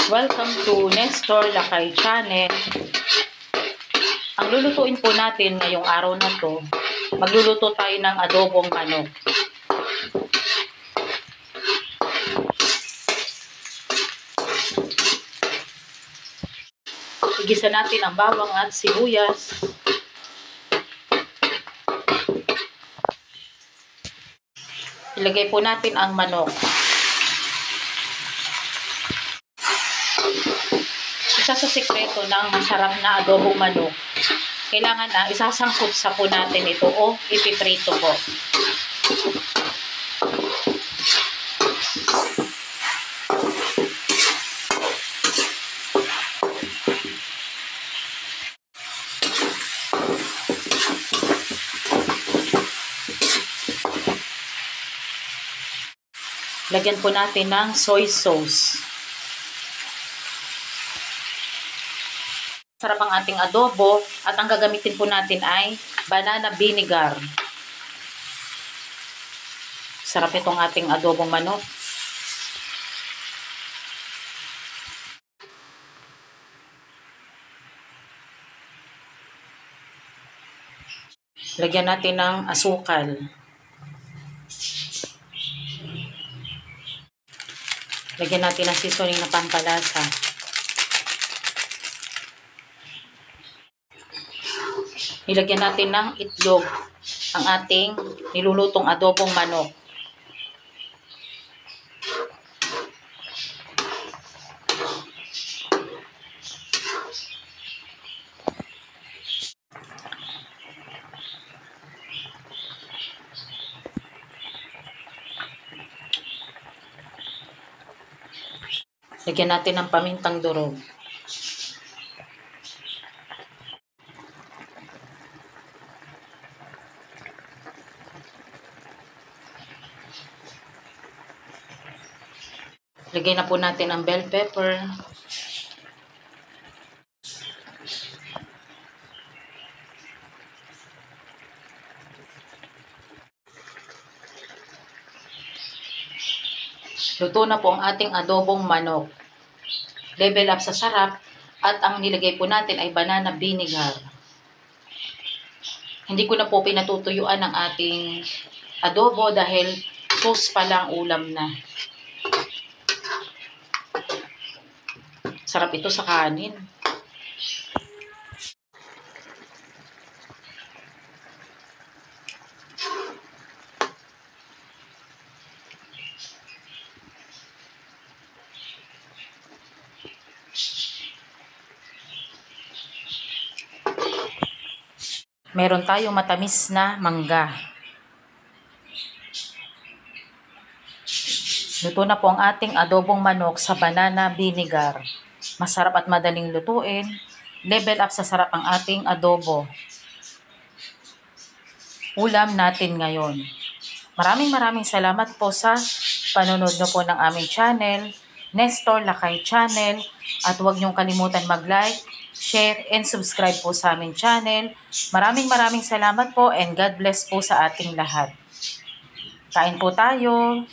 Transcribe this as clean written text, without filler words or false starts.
Welcome to Nestor Lakay Channel. Ang lulutuin po natin ngayong araw na to, magluluto tayo ng adobong manok. Igisa natin ang bawang at sibuyas. Ilagay po natin ang manok. Isa sa sikreto ng masarap na adobong manok, kailangan na isasangkot sa po natin ito o ipiprito po. Lagyan po natin ng soy sauce. Sarap ang ating adobo at ang gagamitin po natin ay banana vinegar. Sarap itong ating adobong manok. Lagyan natin ng asukal. Lagyan natin ng seasoning na pampalasa. Nilagyan natin ng itlog ang ating nilulutong adobong manok. Lagyan natin ng pamintang durog. Lagyan na po natin ang bell pepper. Luto na po ang ating adobong manok. Level up sa sarap at ang nilagay po natin ay banana vinegar. Hindi ko na po pinatutuyuan ang ating adobo dahil sauce pa lang ulam na. Sarap ito sa kanin. Meron tayong matamis na mangga. Luto na po ang ating adobong manok sa banana vinegar. Masarap at madaling lutuin. Level up sa sarap ang ating adobo. Ulam natin ngayon. Maraming salamat po sa panonood nyo po ng aming channel, Nestor Lakay Channel. At huwag niyong kalimutan mag-like, share, and subscribe po sa aming channel. Maraming salamat po and God bless po sa ating lahat. Kain po tayo!